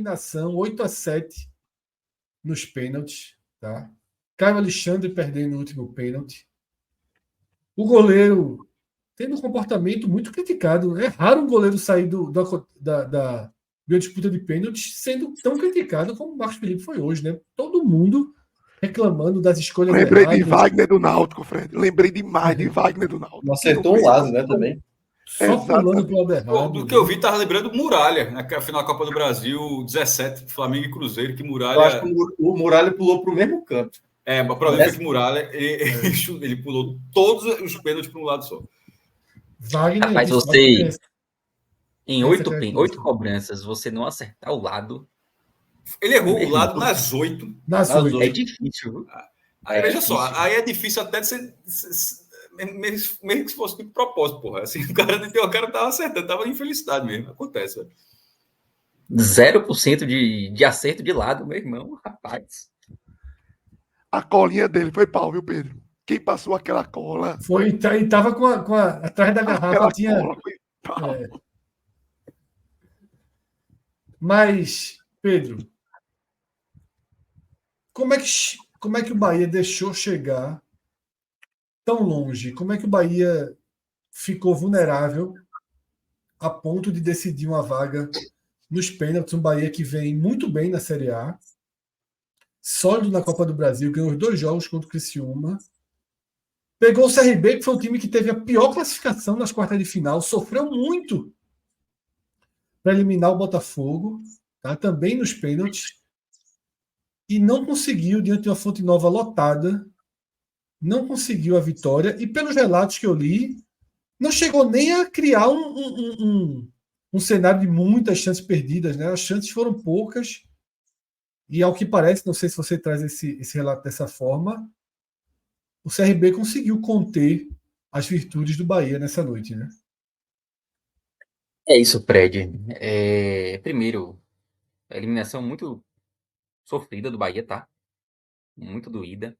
eliminação 8-7 nos pênaltis, tá? Caio Alexandre perdendo o último pênalti. O goleiro tendo um comportamento muito criticado. É raro um goleiro sair da disputa de pênaltis sendo tão criticado como o Marcos Felipe foi hoje, né? Todo mundo reclamando das escolhas Lembrei erradas. de Wagner do Náutico, Fred. Lembrei demais de Wagner do Náutico. Não acertou um lado, né, também. Só pulando pro lado errado. Do que eu vi, tava lembrando Muralha, na final da Copa do Brasil 17, Flamengo e Cruzeiro, que Muralha... Eu acho que o Muralha pulou pro mesmo canto. O problema foi que Muralha, ele pulou todos os pênaltis para um lado só. Wagner, Rapaz, de fato, você... Em essa 8 cobranças, você não acertar o lado... Ele errou o lado nas 8. Nas 8. É difícil, viu? Aí, veja só, aí é difícil até de ser... Mesmo que fosse de propósito, porra. Assim, o cara tava acertando, tava em infelicidade mesmo. Acontece, velho. 0% de acerto de lado, meu irmão, rapaz. A colinha dele foi pau, viu, Pedro? Quem passou aquela cola... Foi, e tava com atrás da garrafa. Tinha... cola foi pau. Mas, Pedro, como é que o Bahia deixou chegar tão longe? Como é que o Bahia ficou vulnerável a ponto de decidir uma vaga nos pênaltis? Um Bahia que vem muito bem na Série A, sólido na Copa do Brasil, ganhou os 2 jogos contra o Criciúma. Pegou o CRB, que foi o time que teve a pior classificação nas quartas de final, sofreu muito para eliminar o Botafogo, tá? Também nos pênaltis, e não conseguiu, diante de uma Fonte Nova lotada, não conseguiu a vitória, e pelos relatos que eu li, não chegou nem a criar um cenário de muitas chances perdidas, né? As chances foram poucas, e ao que parece, não sei se você traz esse relato dessa forma, o CRB conseguiu conter as virtudes do Bahia nessa noite, né? É isso, Fred. Primeiro, a eliminação muito sofrida do Bahia, tá? Muito doída.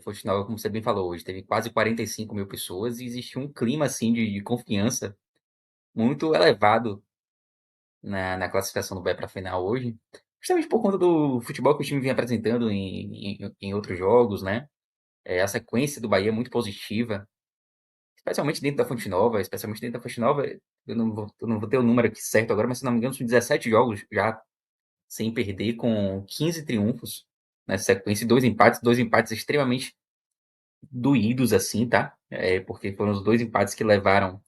Foi final, como você bem falou hoje, teve quase 45 mil pessoas e existiu um clima, assim, de confiança muito elevado na classificação do Bahia para a final hoje, justamente por conta do futebol que o time vinha apresentando em outros jogos, né? A sequência do Bahia é muito positiva, especialmente dentro da Fonte Nova, eu não vou ter o número aqui certo agora, mas se não me engano são 17 jogos já sem perder, com 15 triunfos nessa sequência e 2 empates extremamente doídos, assim, tá? Porque foram os 2 empates que levaram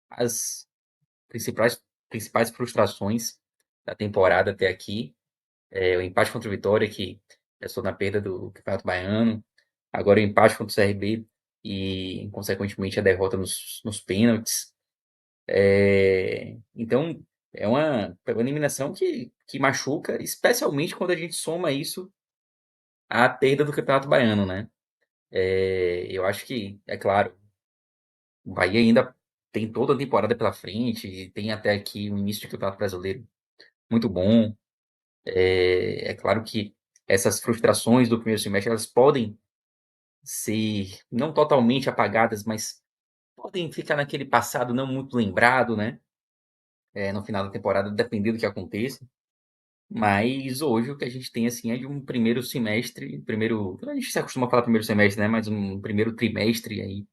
as principais frustrações da temporada até aqui. O empate contra o Vitória, que estou na perda do Campeonato Baiano, agora o empate contra o CRB e, consequentemente, a derrota nos pênaltis. Então, é uma eliminação que machuca, especialmente quando a gente soma isso à perda do Campeonato Baiano, né? Eu acho que, é claro, o Bahia ainda tem toda a temporada pela frente, tem até aqui o início do Campeonato Brasileiro muito bom. É claro que essas frustrações do primeiro semestre, elas podem ser não totalmente apagadas, mas podem ficar naquele passado não muito lembrado, né? No final da temporada, dependendo do que aconteça. Mas hoje o que a gente tem, assim, é de um primeiro semestre, a gente se acostuma a falar primeiro semestre, né? Mas um primeiro trimestre aí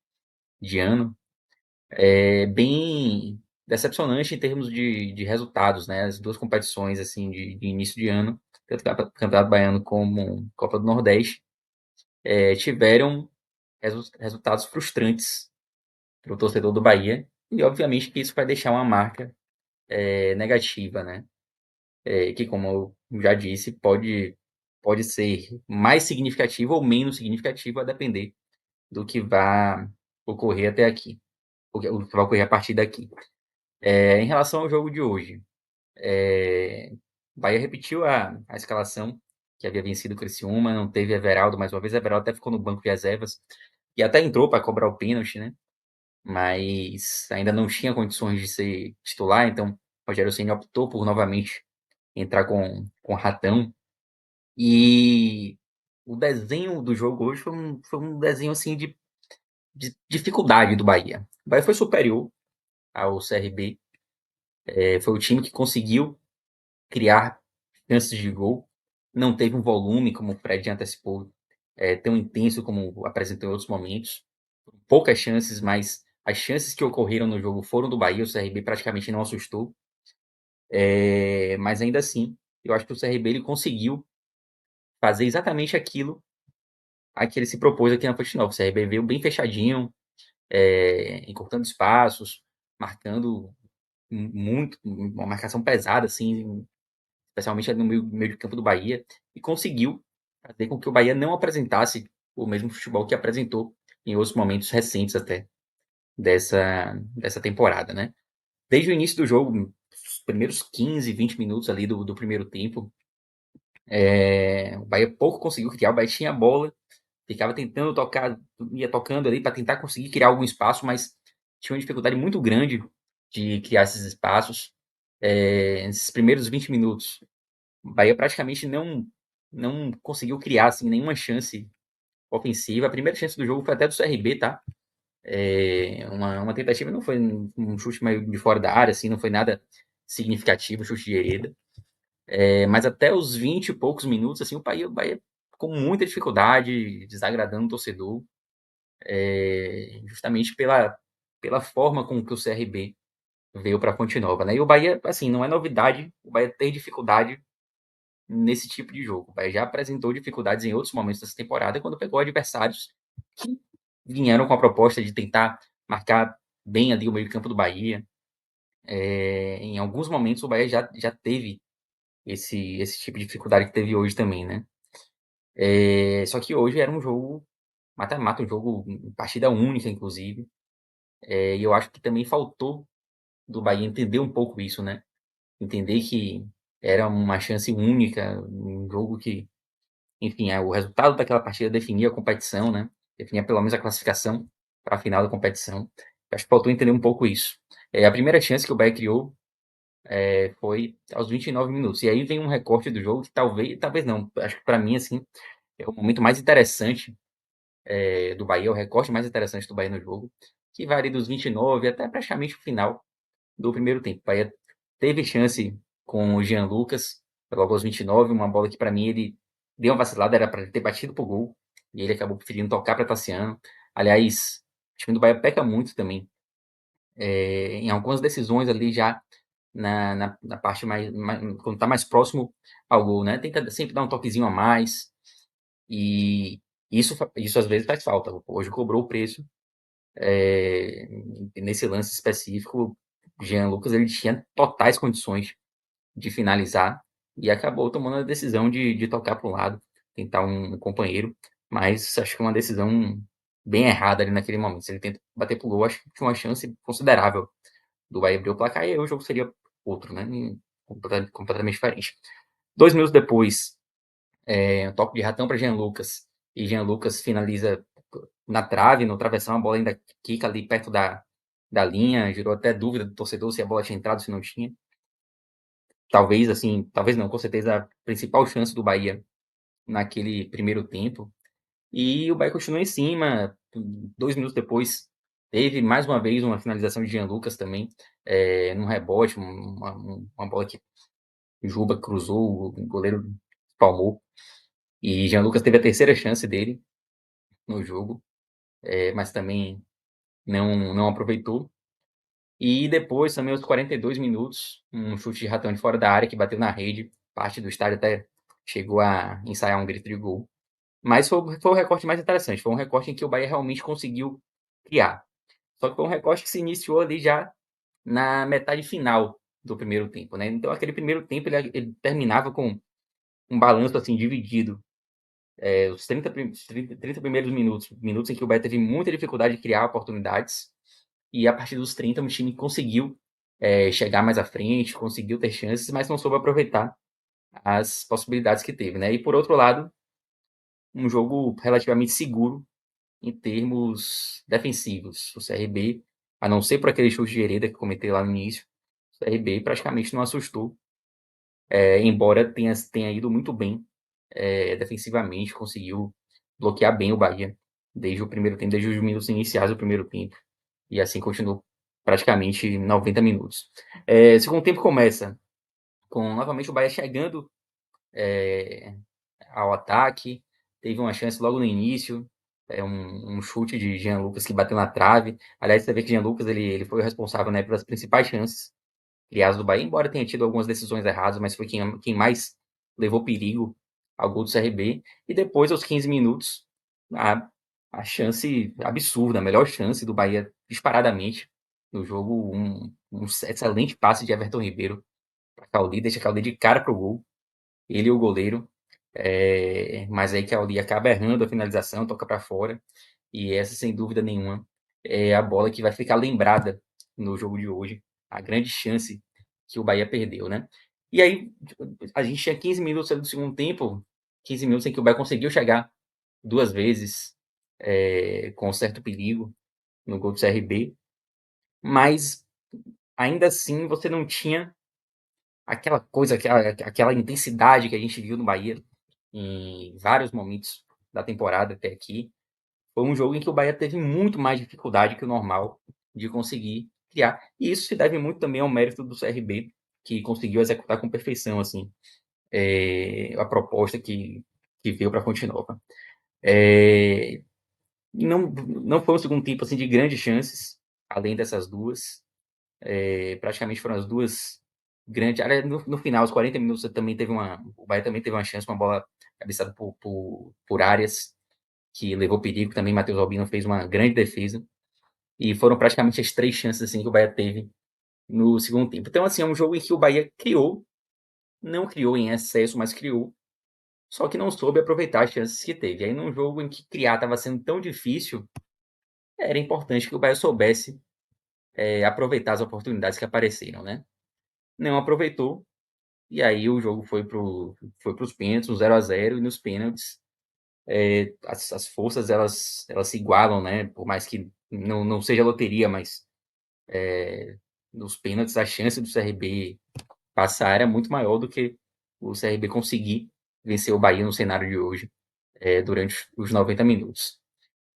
de ano, bem decepcionante em termos de resultados, né? As 2 competições, assim, de início de ano, tanto o Campeonato Baiano como Copa do Nordeste, tiveram resultados frustrantes para o torcedor do Bahia, e obviamente que isso vai deixar uma marca negativa, né? Que, como eu já disse, pode ser mais significativo ou menos significativo, a depender do que vai ocorrer até aqui, o que vai ocorrer a partir daqui. Em relação ao jogo de hoje, o Bahia repetiu a escalação que havia vencido o Criciúma, não teve Everaldo mais uma vez. Everaldo até ficou no banco de reservas e até entrou para cobrar o pênalti, né? Mas ainda não tinha condições de ser titular, então o Rogério Ceni optou por novamente entrar com Ratão. E o desenho do jogo hoje foi um desenho, assim, de dificuldade do Bahia. O Bahia foi superior ao CRB, foi o time que conseguiu criar chances de gol. Não teve um volume, como o Fred antecipou, tão intenso como apresentou em outros momentos. Poucas chances, mas as chances que ocorreram no jogo foram do Bahia. O CRB praticamente não assustou. Mas ainda assim, eu acho que o CRB ele conseguiu fazer exatamente aquilo a que ele se propôs aqui na Fonte Nova. O CRB veio bem fechadinho, encurtando espaços, marcando muito, uma marcação pesada, assim, especialmente ali no meio de campo do Bahia, e conseguiu fazer com que o Bahia não apresentasse o mesmo futebol que apresentou em outros momentos recentes até dessa temporada, né? Desde o início do jogo, os primeiros 15, 20 minutos ali do primeiro tempo, o Bahia pouco conseguiu criar, o Bahia tinha a bola, ficava tentando tocar, ia tocando ali para tentar conseguir criar algum espaço, mas tinha uma dificuldade muito grande de criar esses espaços. Nesses primeiros 20 minutos, o Bahia praticamente não conseguiu criar assim, nenhuma chance ofensiva. A primeira chance do jogo foi até do CRB, tá? Uma tentativa, não foi um chute meio de fora da área, assim, não foi nada significativo, chute de Hereda. Mas até os 20 e poucos minutos, assim, o Bahia com muita dificuldade, desagradando o torcedor, justamente pela forma com que o CRB veio para a Fonte Nova, né? E o Bahia, assim, não é novidade o Bahia ter dificuldade nesse tipo de jogo. O Bahia já apresentou dificuldades em outros momentos dessa temporada quando pegou adversários que vieram com a proposta de tentar marcar bem ali o meio-campo do Bahia. Em alguns momentos o Bahia já teve esse tipo de dificuldade que teve hoje também, né? Só que hoje era um jogo mata-mata, um jogo partida única, inclusive. E eu acho que também faltou do Bahia entender um pouco isso, né? Entender que era uma chance única, um jogo que, enfim, o resultado daquela partida definia a competição, né? Definia pelo menos a classificação para a final da competição. Eu acho que faltou entender um pouco isso. A primeira chance que o Bahia criou foi aos 29 minutos. E aí vem um recorte do jogo que talvez não, acho que para mim, assim, é o momento mais interessante do Bahia, o recorte mais interessante do Bahia no jogo, que varia dos 29 até praticamente o final do primeiro tempo. O Bahia teve chance com o Jean Lucas, logo aos 29, uma bola que para mim ele deu uma vacilada, era para ele ter batido pro gol, e ele acabou preferindo tocar para Tassiano. Aliás, o time do Bahia peca muito também, em algumas decisões ali já na parte quando tá mais próximo ao gol, né? Tenta sempre dar um toquezinho a mais, e isso às vezes faz falta. Hoje cobrou o preço. Nesse lance específico, Jean Lucas ele tinha totais condições de finalizar e acabou tomando a decisão de tocar para o lado, tentar um companheiro, mas acho que uma decisão bem errada ali naquele momento. Se ele tenta bater pro gol, acho que tinha uma chance considerável do Bahia abrir o placar e aí o jogo seria outro, né? Completamente diferente. 2 minutos depois, um toque de ratão para Jean Lucas, e Jean Lucas finaliza na trave, no travessão, a bola ainda quica ali perto da linha, gerou até dúvida do torcedor se a bola tinha entrado, se não tinha. Talvez, assim, talvez não, com certeza a principal chance do Bahia naquele primeiro tempo. E o Bahia continua em cima. 2 minutos depois, teve mais uma vez uma finalização de Jean Lucas também, num rebote, uma bola que Juba cruzou, o goleiro palmou. E Jean Lucas teve a terceira chance dele no jogo, mas também não aproveitou. E depois, também aos 42 minutos, um chute de ratão de fora da área que bateu na rede. Parte do estádio até chegou a ensaiar um grito de gol. Mas foi o recorte mais interessante. Foi um recorte em que o Bahia realmente conseguiu criar. Só que foi um recorte que se iniciou ali já na metade final do primeiro tempo, né? Então, aquele primeiro tempo ele terminava com um balanço assim dividido. Os 30 primeiros minutos em que o Bahia teve muita dificuldade de criar oportunidades. E a partir dos 30, o time conseguiu chegar mais à frente, conseguiu ter chances, mas não soube aproveitar as possibilidades que teve, né? E por outro lado, um jogo relativamente seguro em termos defensivos. O CRB, a não ser por aquele chute de Hereda que cometeu lá no início, o CRB praticamente não assustou, embora tenha ido muito bem defensivamente, conseguiu bloquear bem o Bahia desde o primeiro tempo, desde os minutos iniciais do primeiro tempo. E assim continuou praticamente 90 minutos. Segundo tempo começa com novamente o Bahia chegando ao ataque, teve uma chance logo no início, um chute de Jean Lucas que bateu na trave. Aliás, você vê que Jean Lucas ele foi o responsável, né, pelas principais chances criadas do Bahia, embora tenha tido algumas decisões erradas, mas foi quem mais levou perigo ao gol do CRB. E depois, aos 15 minutos, a chance absurda, a melhor chance do Bahia disparadamente no jogo, um excelente passe de Everton Ribeiro para Cauli, deixa Cauli de cara pro gol, ele e o goleiro. Mas aí Cauli acaba errando a finalização, toca para fora, e essa, sem dúvida nenhuma, é a bola que vai ficar lembrada no jogo de hoje, a grande chance que o Bahia perdeu, né? E aí, a gente tinha 15 minutos ali do segundo tempo, 15 minutos em que o Bahia conseguiu chegar 2 vezes, com certo perigo no gol do CRB, mas ainda assim você não tinha aquela coisa, aquela intensidade que a gente viu no Bahia em vários momentos da temporada até aqui. Foi um jogo em que o Bahia teve muito mais dificuldade que o normal de conseguir criar. E isso se deve muito também ao mérito do CRB, que conseguiu executar com perfeição assim, a proposta que veio para a Fonte Nova. Não foi um segundo tempo assim, de grandes chances, além dessas duas. Praticamente foram as duas grandes. No final, aos 40 minutos, o Bahia também teve uma chance, uma bola cabeçada por Arias, que levou perigo. Também Matheus Albino fez uma grande defesa. E foram praticamente as 3 chances assim, que o Bahia teve no segundo tempo. Então, assim, é um jogo em que o Bahia criou, não criou em excesso, mas criou, só que não soube aproveitar as chances que teve. Aí, num jogo em que criar estava sendo tão difícil, era importante que o Bahia soubesse aproveitar as oportunidades que apareceram, né? Não aproveitou, e aí o jogo foi para os pênaltis, um 0-0, e nos pênaltis as forças elas se igualam, né? Por mais que não seja loteria, mas nos pênaltis a chance do CRB passar era muito maior do que o CRB conseguir vencer o Bahia no cenário de hoje, durante os 90 minutos.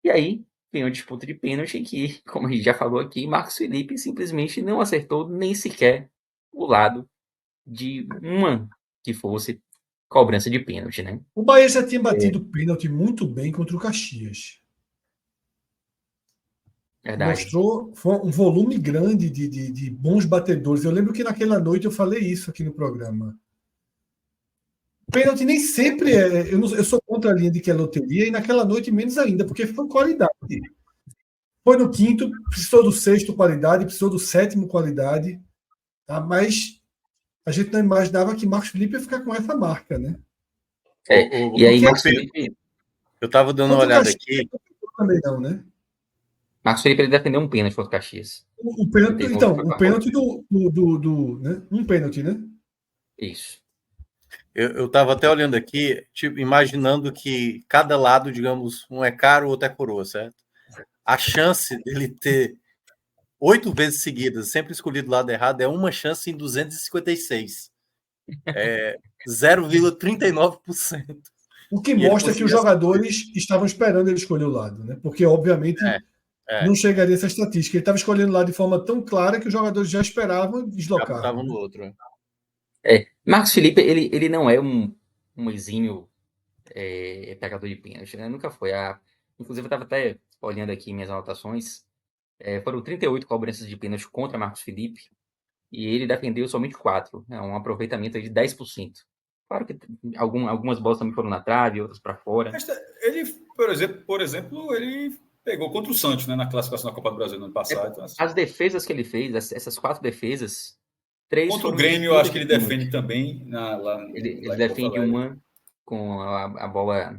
E aí vem uma disputa de pênalti em que, como a gente já falou aqui, Marcos Felipe simplesmente não acertou nem sequer o lado de uma que fosse cobrança de pênalti, né? O Bahia já tinha batido pênalti muito bem contra o Caxias. Verdade. Mostrou foi um volume grande de bons batedores. Eu lembro que naquela noite eu falei isso aqui no programa. Pênalti nem sempre é. Eu sou contra a linha de que é loteria, e naquela noite menos ainda, porque foi qualidade. Foi no quinto, precisou do sexto qualidade, precisou do sétimo qualidade. Tá? Mas a gente não imaginava que Marcos Felipe ia ficar com essa marca, né? E aí, Marcos Felipe. Eu tava dando uma olhada aqui. Também não, né? Marcos Felipe ele defendeu um pênalti contra o Caxias. O pênalti, então, o pênalti do né? Um pênalti, né? Isso. Eu tava até olhando aqui, tipo, imaginando que cada lado, digamos, um é caro, o outro é coroa, certo? A chance dele ter 8 vezes seguidas, sempre escolhido o lado errado, é uma chance em 256. 0,39%. O que mostra que os jogadores estavam esperando ele escolher o lado, né? Porque, obviamente, não chegaria essa estatística. Ele estava escolhendo o lado de forma tão clara que os jogadores já esperavam deslocar. Estavam no outro. Marcos Felipe, ele não é um exímio pegador de pênalti, né? Nunca foi. Inclusive, eu estava até olhando aqui minhas anotações. Foram 38 cobranças de pênalti contra Marcos Felipe e ele defendeu somente 4, né? Um aproveitamento de 10%. Claro que algumas bolas também foram na trave, outras para fora. Ele, por exemplo, ele pegou contra o Santos, né, na classificação da Copa do Brasil no ano passado. Então, assim, as defesas que ele fez, essas 4 defesas, 3 contra o foram Grêmio, eu acho que ele disputas de defende pênalti. também. Ele defende uma com a bola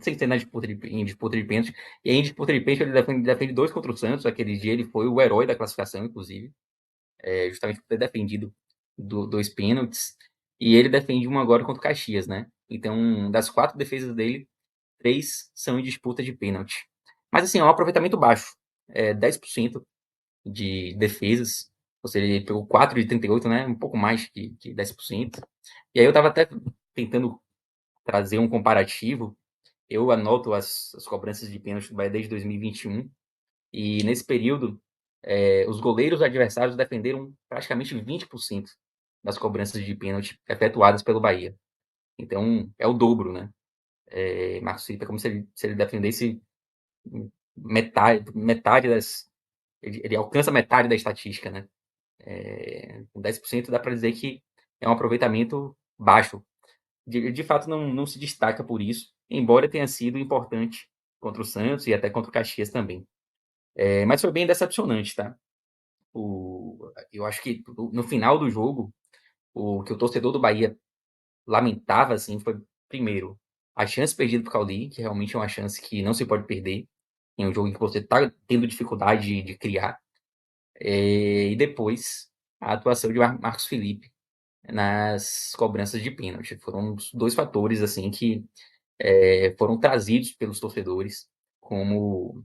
sem ser em disputa de pênalti. E aí, em disputa de pênalti, ele defende 2 contra o Santos. Aquele dia ele foi o herói da classificação, inclusive. Justamente por ter defendido 2 pênaltis. E ele defende uma agora contra o Caxias, né? Então, das 4 defesas dele, 3 são em disputa de pênalti. Mas, assim, é um aproveitamento baixo. 10% de defesas. Ou seja, ele pegou 4 de 38, né? Um pouco mais que 10%. E aí eu estava até tentando trazer um comparativo. Eu anoto as cobranças de pênalti do Bahia desde 2021. E nesse período, os goleiros adversários defenderam praticamente 20% das cobranças de pênalti efetuadas pelo Bahia. Então, é o dobro, né? Marcos Felipe é como se ele defendesse metade das... Ele alcança metade da estatística, né? Com 10% dá para dizer que é um aproveitamento baixo. De fato, não se destaca por isso, embora tenha sido importante contra o Santos e até contra o Caxias também. Mas foi bem decepcionante, tá? Eu acho que no final do jogo, o que o torcedor do Bahia lamentava, assim, foi, primeiro, a chance perdida por Cauli, que realmente é uma chance que não se pode perder em um jogo em que você está tendo dificuldade de criar. E depois, a atuação de Marcos Felipe nas cobranças de pênalti. Foram os 2 fatores, assim, que foram trazidos pelos torcedores como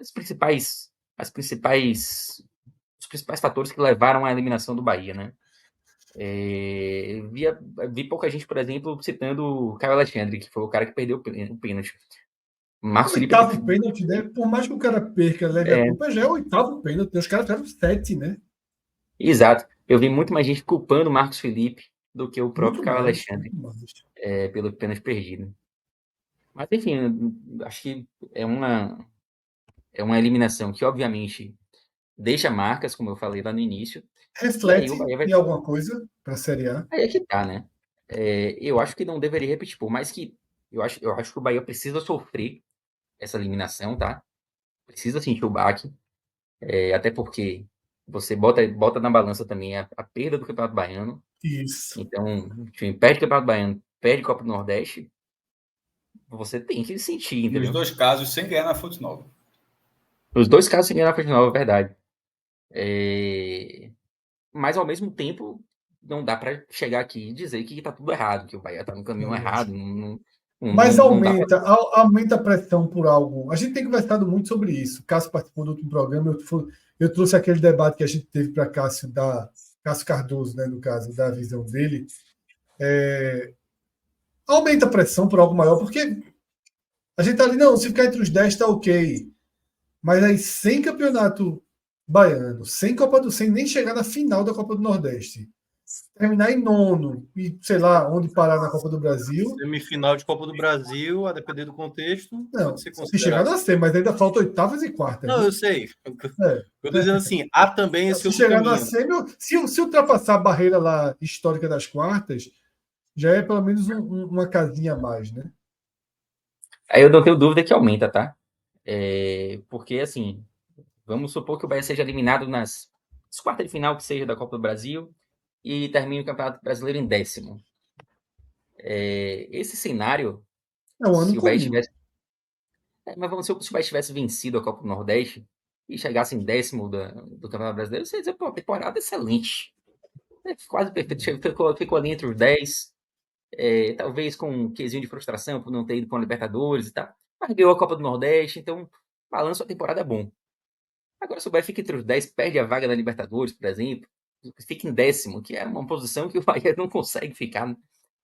os principais fatores que levaram à eliminação do Bahia, né? Vi pouca gente, por exemplo, citando o Caio Alexandre, que foi o cara que perdeu o pênalti. Marcos Felipe... Oitavo pênalti, né? Por mais que o cara perca, leve a culpa, já é o 8º pênalti. Os caras tiveram 7, né? Exato. Eu vi muito mais gente culpando o Marcos Felipe do que o próprio Muito Caio mais, Alexandre muito mais. pelo pênalti perdido. Mas, enfim, acho que é uma eliminação que, obviamente, deixa marcas, como eu falei lá no início. E aí o Reflete Bahia vai... em alguma coisa para a Série A? Aí é que tá, né? Eu acho que não deveria repetir, por mais que eu acho que o Bahia precisa sofrer essa eliminação, tá? Precisa sentir o baque, até porque você bota na balança também a perda do Campeonato Baiano. Isso. Então, o time perde o Campeonato Baiano, perde Copa do Nordeste, você tem que sentir, Nos entendeu? 2 casos, sem ganhar na Fonte Nova. Os 2 casos sem ganhar na Fonte Nova, é verdade. Mas, ao mesmo tempo, não dá para chegar aqui e dizer que tá tudo errado, que o Bahia tá no caminho errado. Mas Não dá pra... aumenta a pressão por algo. A gente tem conversado muito sobre isso. Cássio participou do último programa, eu trouxe aquele debate que a gente teve para Cássio Cardoso, né, no caso, da visão dele. Aumenta a pressão por algo maior, porque a gente tá ali, não, se ficar entre os 10 tá ok. Mas aí, sem campeonato baiano, sem nem chegar na final da Copa do Nordeste, terminar em 9º e sei lá onde parar na Copa do Brasil. Semifinal de Copa do Brasil, a depender do contexto, Não, pode ser se chegar considerado. na C, mas ainda falta 8º e 4º. Não, eu sei. É. Eu tô dizendo assim, há também esse Se outro chegar caminho. na C, se ultrapassar a barreira lá histórica das quartas, já é pelo menos uma casinha a mais, né? Aí eu não tenho dúvida que aumenta, tá? Porque, assim, vamos supor que o Bahia seja eliminado nas quartas de final que seja da Copa do Brasil e termine o Campeonato Brasileiro em 10º. Esse cenário, É um ano se o Bahia comum. tivesse... Mas vamos supor que se o Bahia tivesse vencido a Copa do Nordeste e chegasse em 10º do Campeonato Brasileiro, você ia dizer, pô, temporada excelente. Quase perfeito. Ficou ali entre os 10. Talvez com um quesinho de frustração por não ter ido para a Libertadores e tal. Mas ganhou a Copa do Nordeste, então balanço a temporada bom. Agora, se o Bahia fica entre os 10, perde a vaga da Libertadores, por exemplo, fica em 10º, que é uma posição que o Bahia não consegue ficar, né?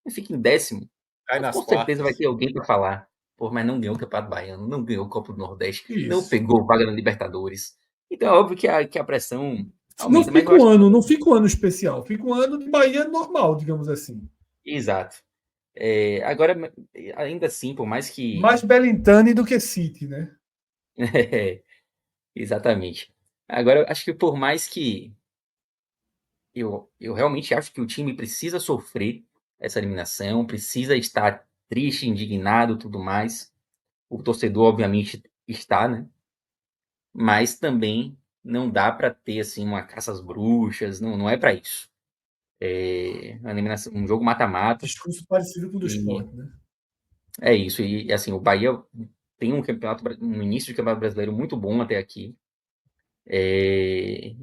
Fica em 10º. Cai Mas nas com certeza quartas. vai ter alguém para falar. Pô, mas não ganhou o Campeonato Baiano, não ganhou a Copa do Nordeste, não Isso. pegou vaga na Libertadores. Então é óbvio que a pressão Não aumenta. Mas fica eu acho... não fica um ano especial, fica um ano de Bahia normal, digamos assim. Exato. Agora, ainda assim, por mais que... Mais Belintani do que City, né? Exatamente. Agora, eu acho que por mais que eu realmente acho que o time precisa sofrer essa eliminação, precisa estar triste, indignado, tudo mais. O torcedor, obviamente, está, né? Mas também não dá para ter assim uma caça às bruxas, não é para isso. Uma eliminação, um jogo mata-mata. Discurso parecido com o do E Sport, né? é isso. E assim, o Bahia tem um início de campeonato brasileiro muito bom até aqui.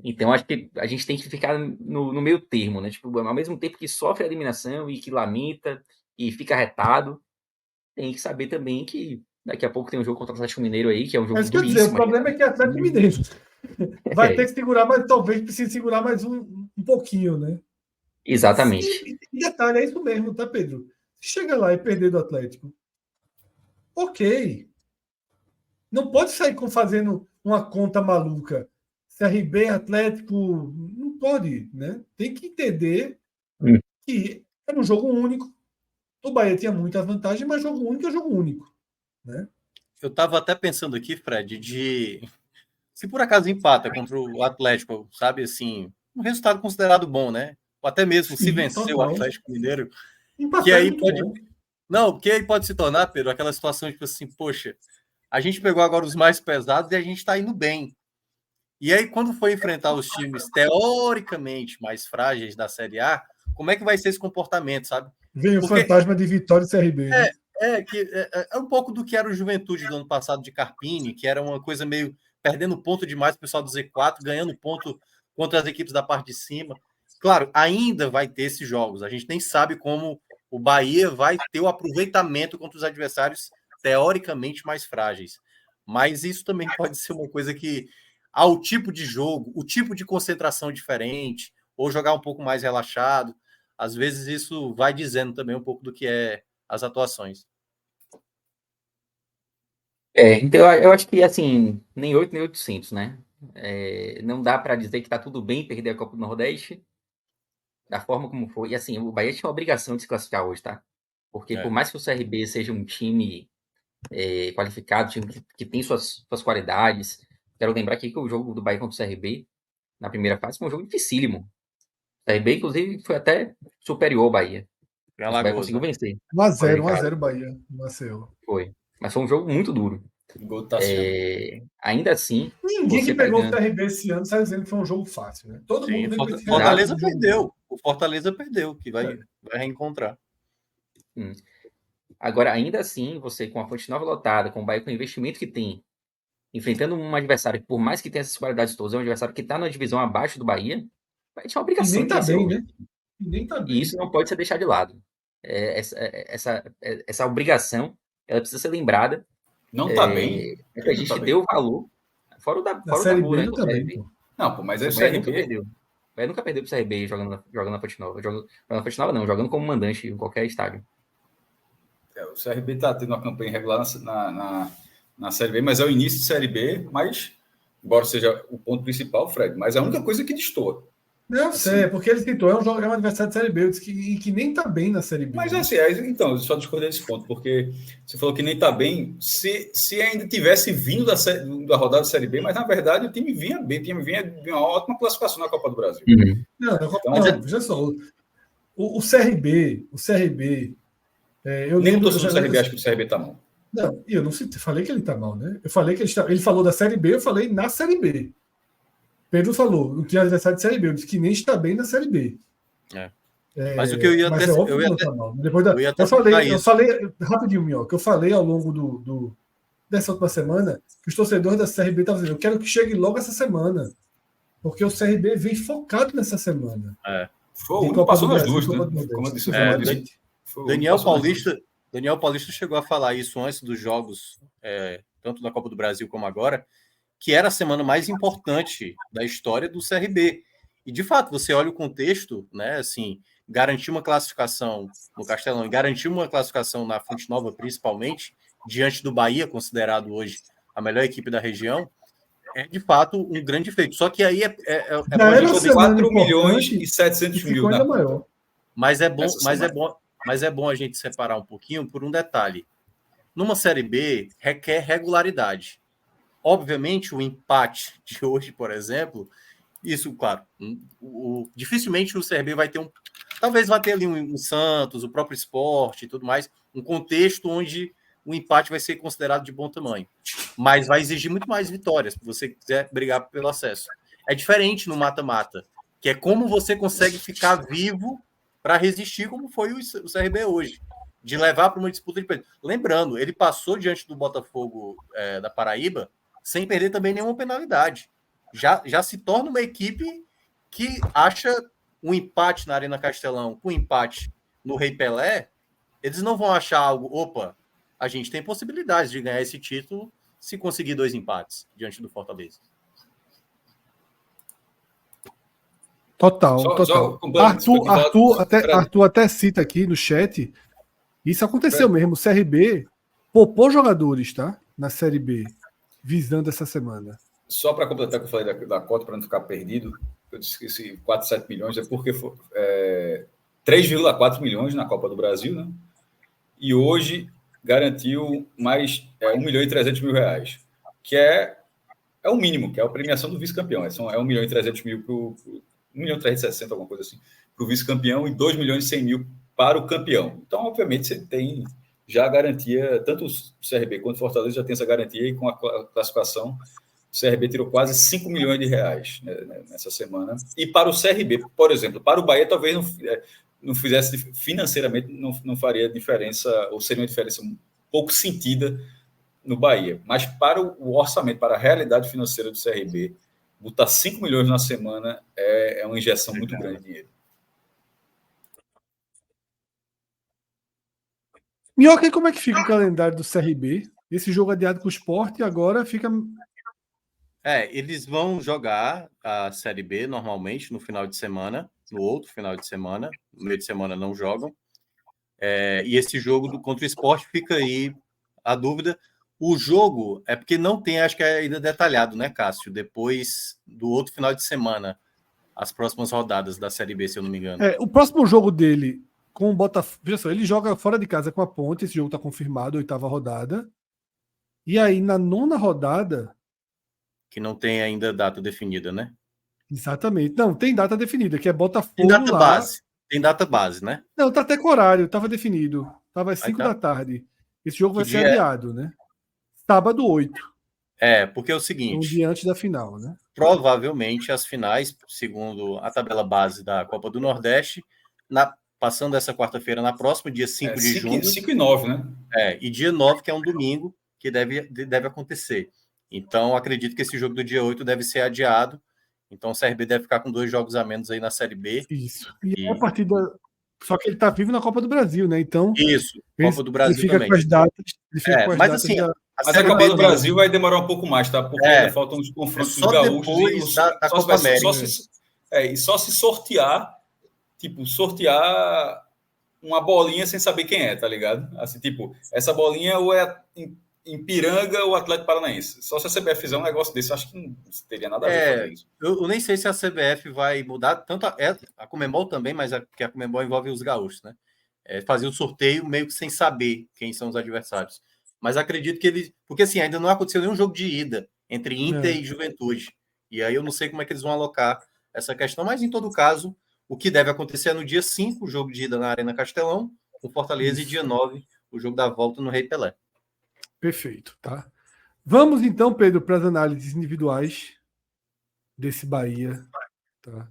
Então acho que a gente tem que ficar no meio termo, né? Tipo, ao mesmo tempo que sofre a eliminação e que lamenta e fica retado, tem que saber também que daqui a pouco tem um jogo contra o Atlético Mineiro aí, que é um É jogo isso que eu ia dizer, o duríssimo. problema é que Atlético Mineiro vai ter que segurar, mas talvez precise segurar mais um pouquinho, né? Exatamente. E detalhe, é isso mesmo, tá, Pedro? Se chega lá e perder do Atlético, ok. Não pode sair fazendo uma conta maluca. CRB, Atlético, não pode, né? Tem que entender que era um jogo único. O Bahia tinha muita vantagem, mas jogo único é jogo único. Né? Eu estava até pensando aqui, Fred, se por acaso empata contra o Atlético, sabe, assim, um resultado considerado bom, né? Ou até mesmo se Sim, vencer o total. Atlético Mineiro, Empatar que é aí muito pode... bom. Não, porque aí pode se tornar, Pedro, aquela situação, tipo assim, poxa, a gente pegou agora os mais pesados e a gente está indo bem. E aí, quando for enfrentar os times teoricamente mais frágeis da Série A, como é que vai ser esse comportamento, sabe? Vem o Porque fantasma de Vitória e CRB, né? é um pouco do que era o Juventude do ano passado de Carpini, que era uma coisa meio perdendo ponto demais o pessoal do Z4, ganhando ponto contra as equipes da parte de cima. Claro, ainda vai ter esses jogos. A gente nem sabe como o Bahia vai ter o aproveitamento contra os adversários teoricamente mais frágeis. Mas isso também pode ser uma coisa que, ao tipo de jogo, o tipo de concentração diferente, ou jogar um pouco mais relaxado, às vezes isso vai dizendo também um pouco do que é as atuações. Então eu acho que, assim, nem 8 nem 800, né? Não dá para dizer que tá tudo bem perder a Copa do Nordeste, da forma como foi. E, assim, o Bahia tinha a obrigação de se classificar hoje, tá? Porque por mais que o CRB seja um time qualificado, um time que tem suas qualidades, quero lembrar aqui que o jogo do Bahia contra o CRB, na primeira fase, foi um jogo dificílimo. O CRB, inclusive, foi até superior ao Bahia. Em Mas o Bahia Alagoas, conseguiu né? vencer. 1x0, Fora de casa. 1x0 Bahia, Maceió. Foi. Mas foi um jogo muito duro. Gol do Tassiano. Ainda assim, Ninguém você que pegou o pegando. CRB esse ano sai dizendo que foi um jogo fácil, né? Todo Sim, mundo vem com esse relato Fortaleza de jogo. perdeu. O Fortaleza perdeu, que vai reencontrar. Agora, ainda assim, você com a Fonte Nova lotada, com o Bahia com o investimento que tem, enfrentando um adversário que, por mais que tenha essas qualidades todas, é um adversário que está na divisão abaixo do Bahia, vai ter uma E obrigação nem de tá vencer bem, hoje. né? E nem tá E bem. isso não pode ser deixado de lado. Essa obrigação, ela precisa ser lembrada. Não tá bem. A Ele não tá gente bem. deu valor, fora Na o da Série boa, B né, não do tá bem, CRB. pô. Não, pô, mas é O o Bahia nunca CRB. perdeu. O Bahia nunca perdeu pro CRB jogando na Fonte Nova. Jogando na Fonte Nova não, jogando como mandante em qualquer estádio. O CRB tá tendo uma campanha irregular na Série B, mas é o início de Série B, mas, embora seja o ponto principal, Fred, mas é a única coisa que destoa. Não, Assim, sei, porque ele citou, é um adversário de Série B, eu disse que nem tá bem na Série B. mas né? assim, então, eu só discordei desse ponto, porque você falou que nem tá bem, se ainda tivesse vindo da rodada da Série B, mas na verdade o time vinha bem, o time vinha de uma ótima classificação na Copa do Brasil. Não, Então, veja só. O CRB, eu nem o lembro. torcedor do CRB acha que o CRB tá mal. Não, eu não falei que ele tá mal, né? Eu falei que ele falou da Série B, eu falei na Série B. Pedro falou, o tinha adversário de Série B, eu disse que nem está bem na Série B. Mas o que eu ia Mas até, é óbvio eu que ia não até, tá mal. Depois eu ia até citar eu isso. falei, rapidinho, Minhoca, eu falei ao longo dessa última semana que os torcedores da CRB estavam dizendo, eu quero que chegue logo essa semana. Porque o CRB vem focado nessa semana. Foi o De único Copa passou do nas Brasil, duas, Copa né? do Nordeste. Como eu disse, Exatamente. foi o único que passou nas duas. Daniel Paulista chegou a falar isso antes dos jogos, tanto da Copa do Brasil como agora, que era a semana mais importante da história do CRB. E, de fato, você olha o contexto, né, assim, garantir uma classificação no Castelão e garantir uma classificação na Fonte Nova, principalmente, diante do Bahia, considerado hoje a melhor equipe da região, é, de fato, um grande feito. Só que aí Já bom a era gente uma também... semana 4 milhões importante e 700 e mil ficou na ainda conta. maior. Mas é bom a gente separar um pouquinho por um detalhe. Numa Série B, requer regularidade. Obviamente, o empate de hoje, por exemplo, isso, claro, dificilmente o CRB vai ter talvez vá ter ali um Santos, o próprio Sport e tudo mais, um contexto onde o empate vai ser considerado de bom tamanho. Mas vai exigir muito mais vitórias, se você quiser brigar pelo acesso. É diferente no mata-mata, que é como você consegue ficar vivo para resistir, como foi o CRB hoje. De levar para uma disputa de pênalti. Lembrando, ele passou diante do Botafogo da Paraíba sem perder também nenhuma penalidade. Já se torna uma equipe que acha um empate na Arena Castelão com um empate no Rei Pelé, eles não vão achar algo, opa, a gente tem possibilidades de ganhar esse título se conseguir 2 empates diante do Fortaleza. Total. Arthur até cita aqui no chat, isso aconteceu mesmo, o CRB poupou jogadores, tá? Na Série B, visando essa semana. Só para completar o que eu falei da cota, para não ficar perdido, eu disse que esse 4, 7 milhões é porque 3,4 milhões na Copa do Brasil, né? E hoje garantiu mais 1 milhão e 300 mil reais, que é o mínimo, que é a premiação do vice-campeão. É 1 milhão e 300 mil para o 1 milhão e 360, alguma coisa assim, para o vice-campeão e 2 milhões e 100 mil para o campeão. Então, obviamente, você tem já a garantia, tanto o CRB quanto o Fortaleza já tem essa garantia, e com a classificação, o CRB tirou quase 5 milhões de reais, né, nessa semana. E para o CRB, por exemplo, para o Bahia, talvez não fizesse financeiramente, não faria diferença, ou seria uma diferença um pouco sentida no Bahia. Mas para o orçamento, para a realidade financeira do CRB, botar 5 milhões na semana é uma injeção muito grande de dinheiro. Minhoca, e como é que fica o calendário do CRB? Esse jogo adiado com o Sport e agora fica. Eles vão jogar a Série B normalmente no final de semana, no outro final de semana, no meio de semana não jogam. E esse jogo contra o Sport fica aí a dúvida. O jogo é porque não tem, acho que é ainda detalhado, né, Cássio? Depois do outro final de semana, as próximas rodadas da Série B, se eu não me engano. O próximo jogo dele com o Botafogo. Veja só, ele joga fora de casa com a Ponte, esse jogo está confirmado, 8ª rodada. E aí, na 9ª rodada. Que não tem ainda data definida, né? Exatamente. Não, tem data definida, que é Botafogo. Tem data lá. base. Tem data base, né? Não, tá até com horário, estava definido. Estava às 5 tá. da tarde. Esse jogo vai Que ser dia é? adiado, né? Sábado 8. Porque é o Um seguinte. dia antes da final, né? Provavelmente as finais, segundo a tabela base da Copa do Nordeste, passando essa quarta-feira, na próxima, dia 5 de junho. 5 e 9, né? E dia 9, que é um domingo, que deve acontecer. Então, acredito que esse jogo do dia 8 deve ser adiado. Então, o CRB deve ficar com 2 jogos a menos aí na Série B. Isso. E a partida. Só que ele tá vivo na Copa do Brasil, né? Então. Isso, Copa do Brasil ele fica também. Com as datas. Ele fica com as mas datas assim, da... Mas a Copa do Brasil vai demorar um pouco mais, tá? Porque ainda faltam os confrontos dos gaúchos. Depois da Copa América. E só se sortear, sortear uma bolinha sem saber quem é, tá ligado? Assim, essa bolinha ou é em Piranga ou Atlético Paranaense. Só se a CBF fizer um negócio desse, eu acho que não teria nada a ver com isso. Eu nem sei se a CBF vai mudar, tanto a Conmebol também, mas porque a Conmebol envolve os gaúchos, né? Fazer o sorteio meio que sem saber quem são os adversários. Mas acredito que porque assim, ainda não aconteceu nenhum jogo de ida entre Inter e Juventude. E aí eu não sei como é que eles vão alocar essa questão, mas em todo caso, o que deve acontecer é no dia 5, o jogo de ida na Arena Castelão, com Fortaleza, e dia 9, o jogo da volta no Rei Pelé. Perfeito, tá? Vamos então, Pedro, para as análises individuais desse Bahia, tá?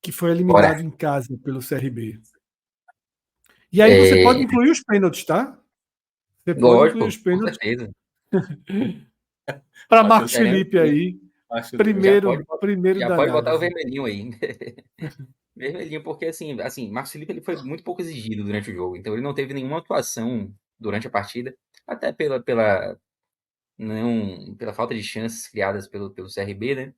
Que foi eliminado em casa pelo CRB. E aí você pode incluir os pênaltis, tá? Você pode incluir os pênaltis. Com certeza. Para Marcos Felipe aí. Primeiro já da pode análise. botar o vermelhinho aí. Vermelhinho, porque assim, Marcos Felipe ele foi muito pouco exigido durante o jogo. Então ele não teve nenhuma atuação durante a partida. Até pela falta de chances criadas pelo CRB, né?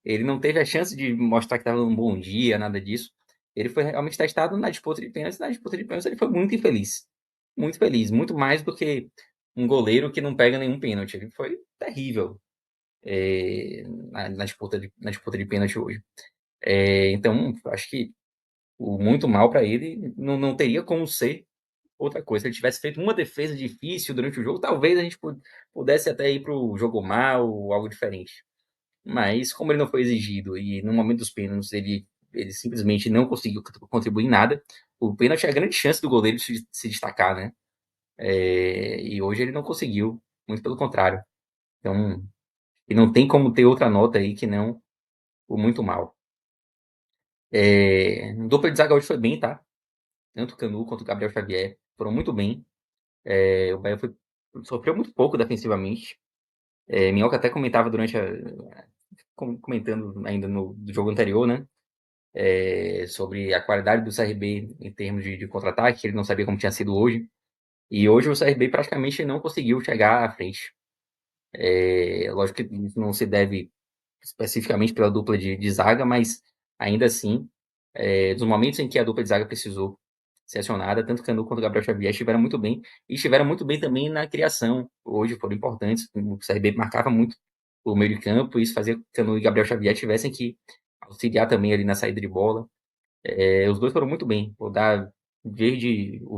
Ele não teve a chance de mostrar que estava num bom dia, nada disso. Ele foi realmente testado na disputa de pênaltis. Na disputa de pênaltis ele foi muito infeliz. Muito feliz. Muito mais do que um goleiro que não pega nenhum pênalti. Ele foi terrível na disputa de pênalti hoje. Então, acho que o muito mal para ele não teria como ser outra coisa. Se ele tivesse feito uma defesa difícil durante o jogo, talvez a gente pudesse até ir para o jogo mal ou algo diferente. Mas, como ele não foi exigido e no momento dos pênaltis ele simplesmente não conseguiu contribuir em nada, o pênalti é a grande chance do goleiro se destacar, né? E hoje ele não conseguiu, muito pelo contrário. Então, e não tem como ter outra nota aí que não o muito mal. Dupla de zaga hoje foi bem, tá? Tanto o Canu quanto o Gabriel Xavier foram muito bem. O Bahia sofreu muito pouco defensivamente. Minhoca até comentava comentando ainda no jogo anterior, né? Sobre a qualidade do CRB em termos de contra-ataque, que ele não sabia como tinha sido hoje. E hoje o CRB praticamente não conseguiu chegar à frente. Lógico que isso não se deve especificamente pela dupla de zaga, mas ainda assim, dos momentos em que a dupla de zaga precisou ser acionada, tanto Canu quanto Gabriel Xavier estiveram muito bem, e estiveram muito bem também na criação. Hoje foram importantes, o CRB marcava muito o meio de campo, e isso fazia que Canu e Gabriel Xavier tivessem que auxiliar também ali na saída de bola. Os dois foram muito bem. Vou dar o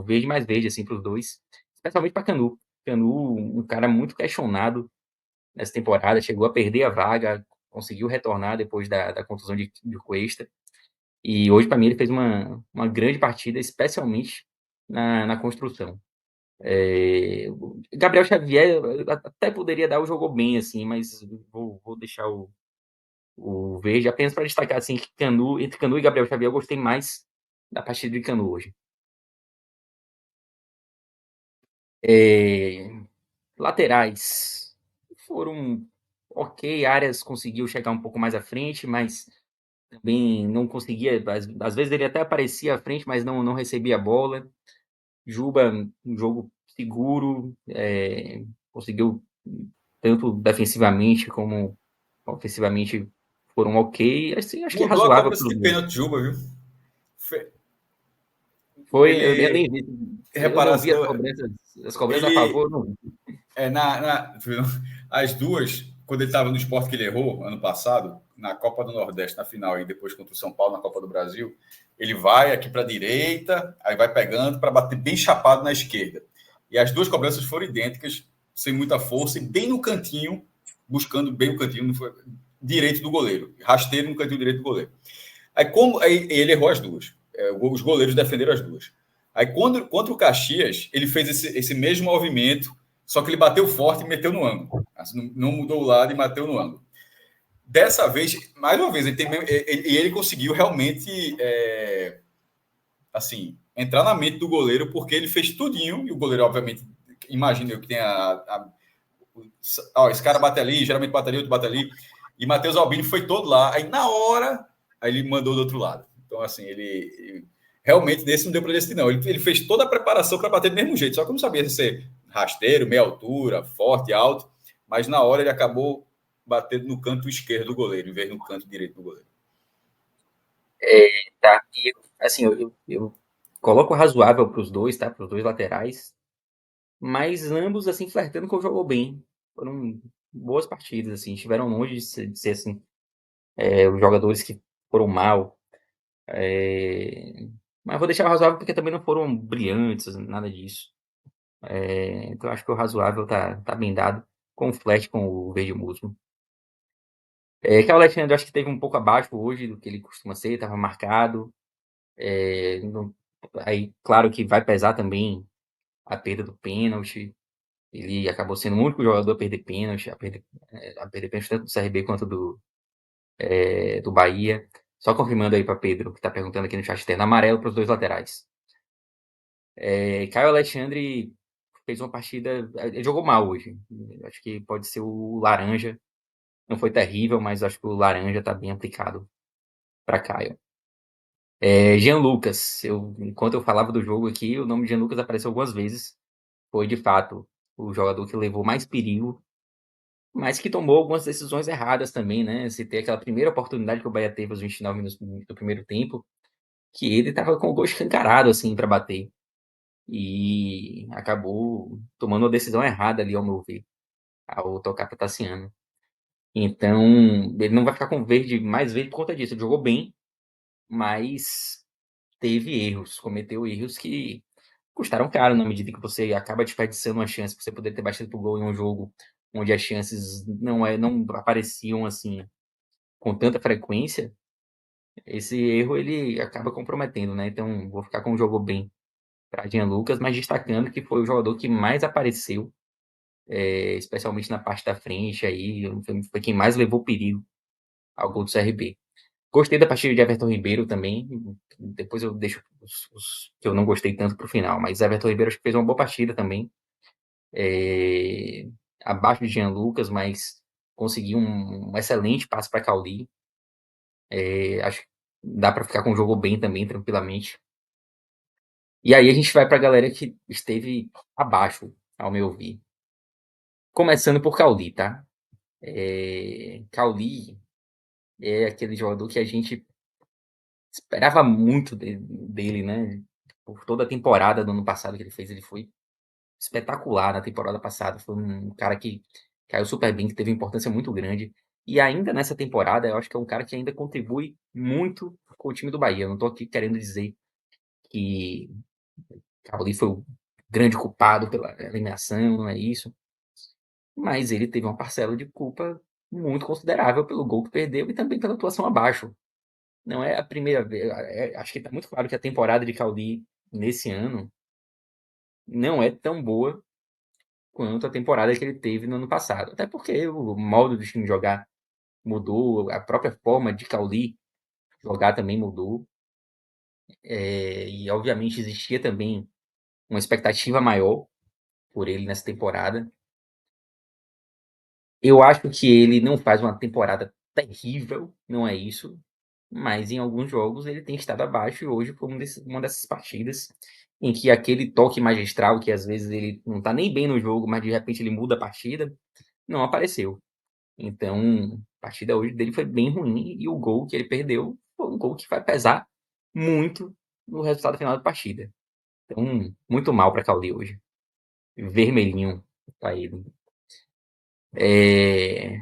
verde mais verde, assim, para os dois. Especialmente para Canu. Canu, um cara muito questionado nessa temporada, chegou a perder a vaga, conseguiu retornar depois da contusão de Cuesta. E hoje, para mim, ele fez uma grande partida, especialmente na construção. O Gabriel Xavier até poderia dar o jogou bem, assim, mas vou deixar o verde apenas para destacar assim, que entre Canu e Gabriel Xavier eu gostei mais da partida de Canu hoje. Laterais foram ok, Arias conseguiu chegar um pouco mais à frente, mas também não conseguia, às vezes ele até aparecia à frente, mas não recebia a bola. Juba, um jogo seguro, conseguiu tanto defensivamente como ofensivamente foram ok, assim, acho que Mudou a razoável cobrança pelo de dois. pênalti, Juba, viu? Foi, eu nem Ele, vi, eu não vi reparação, as cobranças a ele, favor, eu não vi. É, as duas, quando ele estava no esporte que ele errou, ano passado, na Copa do Nordeste, na final, e depois contra o São Paulo na Copa do Brasil, ele vai aqui para a direita, aí vai pegando para bater bem chapado na esquerda. E as duas cobranças foram idênticas, sem muita força, e bem no cantinho, buscando bem o cantinho direito do goleiro, rasteiro no cantinho direito do goleiro. Aí ele errou as duas. Os goleiros defenderam as duas. Aí, contra o Caxias, ele fez esse mesmo movimento, só que ele bateu forte e meteu no ângulo. Assim, não mudou o lado e bateu no ângulo. Dessa vez, mais uma vez, ele conseguiu realmente assim, entrar na mente do goleiro, porque ele fez tudinho, e o goleiro, obviamente, imagina eu que tem esse cara bate ali, geralmente bate ali, outro bate ali, e Matheus Albini foi todo lá, aí na hora, aí ele mandou do outro lado. Então, assim, ele realmente nesse não deu para decidir, não. Ele fez toda a preparação para bater do mesmo jeito, só que eu não sabia se ser rasteiro, meia altura, forte, alto, mas na hora ele acabou batendo no canto esquerdo do goleiro, em vez no canto direito do goleiro. Tá, e assim, eu coloco razoável para os dois, tá? Para os dois laterais, mas ambos, assim, flertando com o jogou bem. Foram boas partidas, assim, estiveram longe de ser assim, os jogadores que foram mal. Mas vou deixar o razoável porque também não foram brilhantes, nada disso. Então acho que o razoável tá bem dado, com o flash com o verde musgo. Que o Alexandre acho que teve um pouco abaixo hoje do que ele costuma ser, estava marcado. Aí, claro que vai pesar também a perda do pênalti. Ele acabou sendo o único jogador a perder pênalti, a perder pênalti tanto do CRB quanto do Bahia. Só confirmando aí para Pedro, que está perguntando aqui no chat externo, amarelo para os dois laterais. Caio Alexandre fez uma partida. Ele jogou mal hoje. Acho que pode ser o laranja. Não foi terrível, mas acho que o laranja está bem aplicado para Caio. Jean Lucas. Enquanto eu falava do jogo aqui, o nome de Jean Lucas apareceu algumas vezes. Foi, de fato, o jogador que levou mais perigo, mas que tomou algumas decisões erradas também, né? Se tem aquela primeira oportunidade que o Bahia teve aos 29 minutos do primeiro tempo, que ele estava com o gol escancarado, assim, para bater. E acabou tomando uma decisão errada ali, ao meu ver, ao tocar para Tassiano. Então, ele não vai ficar com verde, mais verde por conta disso. Ele jogou bem, mas teve erros, cometeu erros que custaram caro na medida que você acaba desperdiçando uma chance para você poder ter batido pro gol em um jogo onde as chances não apareciam assim com tanta frequência. Esse erro ele acaba comprometendo, né? Então, vou ficar com o jogo bem para Jean Lucas, mas destacando que foi o jogador que mais apareceu, especialmente na parte da frente aí, foi quem mais levou perigo ao gol do CRB. Gostei da partida de Everton Ribeiro também. Depois eu deixo os que eu não gostei tanto para o final, mas Everton Ribeiro acho que fez uma boa partida também. Abaixo de Jean Lucas, mas conseguiu um excelente passe para Cauli. Acho que dá para ficar com o jogo bem também, tranquilamente. E aí a gente vai para a galera que esteve abaixo, ao meu ver. Começando por Cauli, tá? Cauli é aquele jogador que a gente esperava muito dele, né? Por toda a temporada do ano passado que ele fez, ele foi espetacular na temporada passada. Foi um cara que caiu super bem, que teve uma importância muito grande. E ainda nessa temporada, eu acho que é um cara que ainda contribui muito com o time do Bahia. Eu não tô aqui querendo dizer que Cauli foi o grande culpado pela eliminação, não é isso. Mas ele teve uma parcela de culpa muito considerável pelo gol que perdeu e também pela atuação abaixo. Não é a primeira vez. Acho que está muito claro que a temporada de Cauli nesse ano não é tão boa quanto a temporada que ele teve no ano passado. Até porque o modo do time jogar mudou, a própria forma de Cauli jogar também mudou. E obviamente existia também uma expectativa maior por ele nessa temporada. Eu acho que ele não faz uma temporada terrível, não é isso, mas em alguns jogos ele tem estado abaixo e hoje foi uma dessas partidas em que aquele toque magistral que às vezes ele não tá nem bem no jogo, mas de repente ele muda a partida, não apareceu. Então, a partida hoje dele foi bem ruim e o gol que ele perdeu foi um gol que vai pesar muito no resultado final da partida. Então, muito mal para Cauli hoje. Vermelhinho para ele.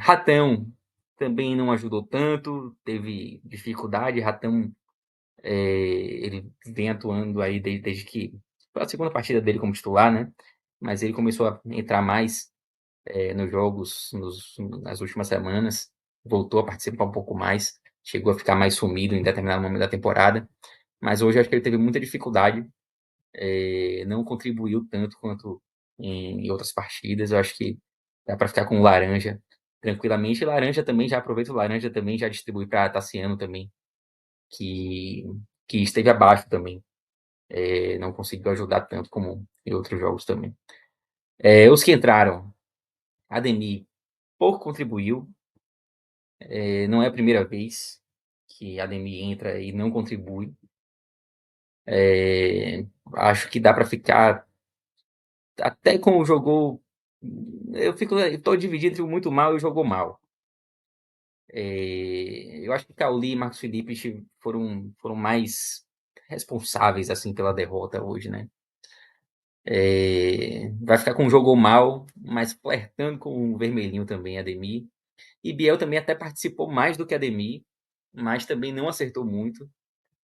Ratão também não ajudou tanto, teve dificuldade. Ratão, ele vem atuando aí desde que foi a segunda partida dele como titular, né? Mas ele começou a entrar mais nos jogos nas últimas semanas, voltou a participar um pouco mais, chegou a ficar mais sumido em determinado momento da temporada. Mas hoje eu acho que ele teve muita dificuldade, não contribuiu tanto quanto em outras partidas. Eu acho que dá para ficar com o Laranja tranquilamente. E Laranja também, já aproveita o Laranja também, já distribui para Tassiano também, que, que esteve abaixo também. Não conseguiu ajudar tanto como em outros jogos também. Os que entraram, Ademir pouco contribuiu. Não é a primeira vez que Ademir entra e não contribui. Acho que dá para ficar até com o jogou. Eu estou dividido entre o muito mal e o jogou mal. Eu acho que Cauli e Marcos Felipe foram mais responsáveis assim pela derrota hoje, né? Vai ficar com o jogou mal, mas flertando com o vermelhinho também, Ademir. E Biel também até participou mais do que Ademir, mas também não acertou muito.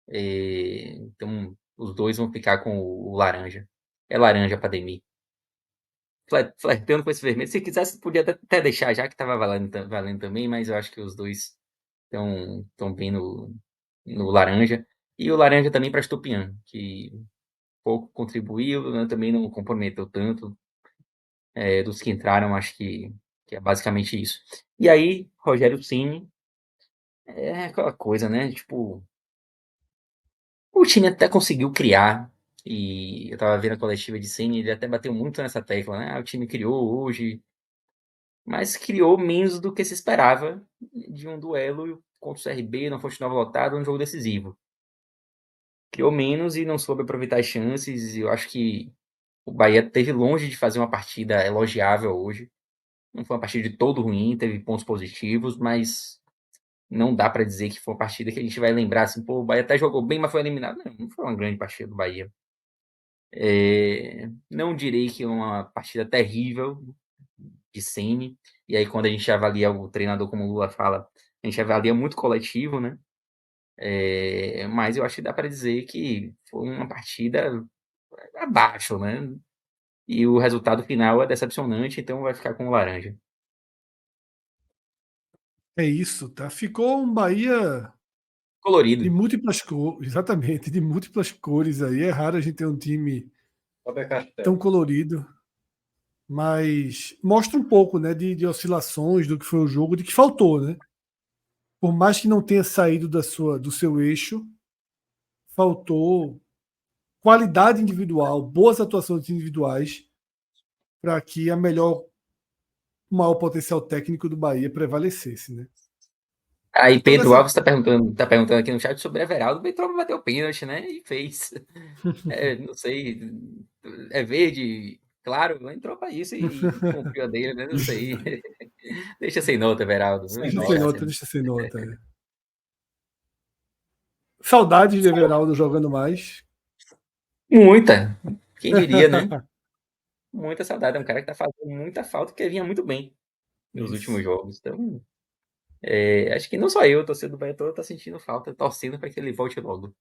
Então, os dois vão ficar com o laranja. É laranja para Ademir. Flertando com esse vermelho. Se quisesse, podia até deixar, já que estava valendo também, mas eu acho que os dois estão bem no laranja. E o laranja também para Estupian, que pouco contribuiu, né, também não comprometeu tanto. Dos que entraram, acho que é basicamente isso. E aí, Rogério Ceni, é aquela coisa, né? Tipo, o time até conseguiu criar, e eu tava vendo a coletiva de Ceni, ele até bateu muito nessa tecla, né? O time criou hoje, mas criou menos do que se esperava de um duelo contra o CRB na Fonte Nova lotado, um jogo decisivo. Criou menos e não soube aproveitar as chances. Eu acho que o Bahia teve longe de fazer uma partida elogiável hoje. Não foi uma partida de todo ruim, teve pontos positivos, mas não dá para dizer que foi uma partida que a gente vai lembrar assim, pô, o Bahia até jogou bem, mas foi eliminado. Não foi uma grande partida do Bahia. Não direi que é uma partida terrível de Ceni. E aí, quando a gente avalia o treinador, como o Lula fala, a gente avalia muito coletivo, né? Mas eu acho que dá para dizer que foi uma partida abaixo, né? E o resultado final é decepcionante, então vai ficar com o laranja. É isso, tá? Ficou um Bahia Colorido. de múltiplas cores, exatamente, de múltiplas cores aí. É raro a gente ter um time tão colorido, mas mostra um pouco, né, de oscilações do que foi o jogo, de que faltou, né? Por mais que não tenha saído do seu eixo, faltou qualidade individual, boas atuações individuais para que o maior potencial técnico do Bahia prevalecesse, né? Aí Toda Pedro essa Alves tá perguntando aqui no chat sobre Everaldo. O Beethoven bateu o pênalti, né? E fez. Não sei. É verde, claro, entrou pra isso e cumpriu a dele, né? Não sei. Deixa sem nota, Everaldo. Sem deixa sem nota. nota, deixa sem nota. Saudades de Everaldo jogando mais. Muita. Quem diria, né? Muita saudade. É um cara que tá fazendo muita falta, porque vinha muito bem nos últimos Isso. jogos. Então, Acho que não só eu, o torcedor do Bahia todo tá sentindo falta, torcendo para que ele volte logo.